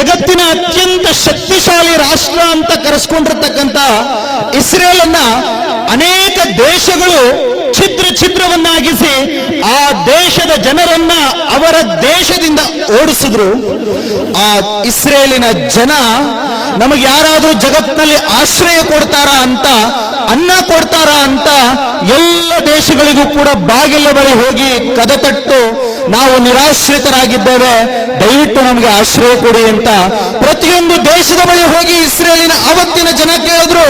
ಜಗತ್ತಿನ ಅತ್ಯಂತ ಶಕ್ತಿಶಾಲಿ ರಾಷ್ಟ್ರ ಅಂತ ಕರೆಸ್ಕೊಂಡಿರ್ತಕ್ಕಂಥ ಇಸ್ರೇಲ್ ಅನ್ನ ಅನೇಕ ದೇಶಗಳು ಛಿದ್ರವನ್ನಾಗಿಸಿ ಆ ದೇಶದ ಜನರನ್ನ ಅವರ ದೇಶದಿಂದ ಓಡಿಸಿದ್ರು. ಆ ಇಸ್ರೇಲಿನ ಜನ ನಮಗೆ ಯಾರಾದ್ರೂ ಜಗತ್ತಿನಲ್ಲಿ ಆಶ್ರಯ ಕೊಡ್ತಾರಾ ಅಂತ, ಅನ್ನ ಕೊಡ್ತಾರಾ ಅಂತ ಎಲ್ಲ ದೇಶಗಳಿಗೂ ಕೂಡ ಬಾಗಿಲ ಬಳಿ ಹೋಗಿ ಕದತಟ್ಟು ನಾವು ನಿರಾಶ್ರಿತರಾಗಿದ್ದೇವೆ, ದಯವಿಟ್ಟು ನಮಗೆ ಆಶ್ರಯ ಕೊಡಿ ಅಂತ ಪ್ರತಿಯೊಂದು ದೇಶದ ಬಳಿ ಹೋಗಿ ಇಸ್ರೇಲಿನ ಅವತ್ತಿನ ಜನ ಕೇಳಿದ್ರು,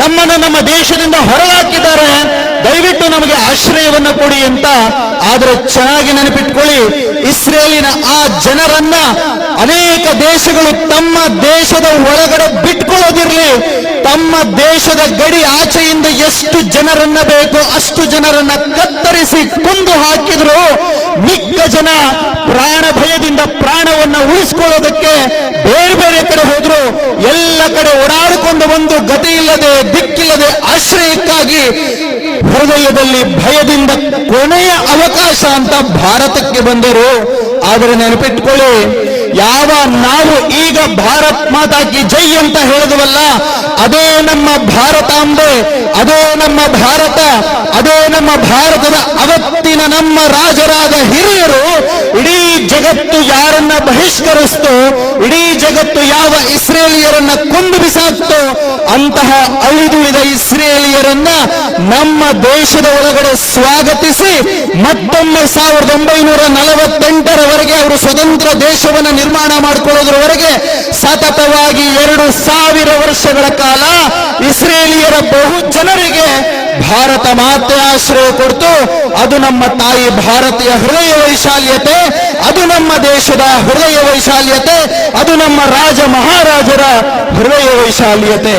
ನಮ್ಮನ್ನು ನಮ್ಮ ದೇಶದಿಂದ ಹೊರಹಾಕಿದ್ದಾರೆ, ದಯವಿಟ್ಟು ನಮಗೆ ಆಶ್ರಯವನ್ನ ಕೊಡಿ ಅಂತ. ಆದ್ರೆ ಚೆನ್ನಾಗಿ ನೆನಪಿಟ್ಕೊಳ್ಳಿ, ಇಸ್ರೇಲಿನ ಆ ಜನರನ್ನ ಅನೇಕ ದೇಶಗಳು ತಮ್ಮ ದೇಶದ ಒಳಗಡೆ ಬಿಟ್ಕೊಳ್ಳೋದಿರ್ಲಿ, ತಮ್ಮ ದೇಶದ ಗಡಿ ಆಚೆಯಿಂದ ಎಷ್ಟು ಜನರನ್ನ ಬೇಕೋ ಅಷ್ಟು ಜನರನ್ನ ಕತ್ತರಿಸಿ ಕೊಂದು ಹಾಕಿದ್ರು. ಮಿಕ್ಕ ಜನ ಪ್ರಾಣ ಭಯದಿಂದ ಪ್ರಾಣವನ್ನ ಉಳಿಸ್ಕೊಳ್ಳೋದಕ್ಕೆ ಬೇರೆ ಬೇರೆ ಕಡೆ ಹೋದ್ರು. ಎಲ್ಲ ಕಡೆ ಓಡಾಡಿಕೊಂಡು ಬಂದು ಗತಿ ಇಲ್ಲದೆ ದಿಕ್ಕಿಲ್ಲದೆ ಆಶ್ರಯಕ್ಕಾಗಿ ಹೃದಯದಲ್ಲಿ ಭಯದಿಂದ ಕೊನೆಯ ಅವಕಾಶ ಅಂತ ಭಾರತಕ್ಕೆ ಬಂದರು. ಆದರೆ ನೆನಪಿಟ್ಕೊಳ್ಳಿ, ಯಾವ ನಾವು ಈಗ ಭಾರತ್ ಮಾತಾ ಕಿ ಜೈ ಅಂತ ಹೇಳಿದ್ವಲ್ಲ, ಅದೇ ನಮ್ಮ ಭಾರತಾಂಬೆ, ಅದೇ ನಮ್ಮ ಭಾರತ, ಅದೇ ನಮ್ಮ ಭಾರತದ ಅವತ್ತಿನ ನಮ್ಮ ರಾಜರಾದ ಹಿರಿಯರು ಇಡೀ ಜಗತ್ತು ಯಾರನ್ನ ಬಹಿಷ್ಕರಿಸ್ತೋ, ಇಡೀ ಜಗತ್ತು ಯಾವ ಇಸ್ರೇಲಿಯರನ್ನ ಕೊಂದು ಬಿಸಾಕ್ತೋ ಅಂತಹ ಅಳಿದುಳಿದ ಇಸ್ರೇಲಿಯರನ್ನ ನಮ್ಮ ದೇಶದ ಒಳಗಡೆ ಸ್ವಾಗತಿಸಿ ಮತ್ತೊಮ್ಮೆ 1948ರವರೆಗೆ ಅವರು ಸ್ವತಂತ್ರ ದೇಶವನ್ನು ನಿರ್ಮಾಣ ಮಾಡಿಕೊಳ್ಳೋದ್ರವರೆಗೆ ಸತತವಾಗಿ 2000 ವರ್ಷಗಳ ಕಾಲ ಇಸ್ರೇಲಿಯರ ಬಹು ಜನರಿಗೆ ಭಾರತ ಮಾತೆ ಆಶ್ರಯ ಕೊಡ್ತು. ಅದು ನಮ್ಮ ತಾಯಿ ಭಾರತೀಯ ಹೃದಯ ವೈಶಾಲ್ಯತೆ, ಅದು ನಮ್ಮ ದೇಶದ ಹೃದಯ ವೈಶಾಲ್ಯತೆ, ಅದು ನಮ್ಮ ರಾಜ ಮಹಾರಾಜರ ಹೃದಯ ವೈಶಾಲ್ಯತೆ.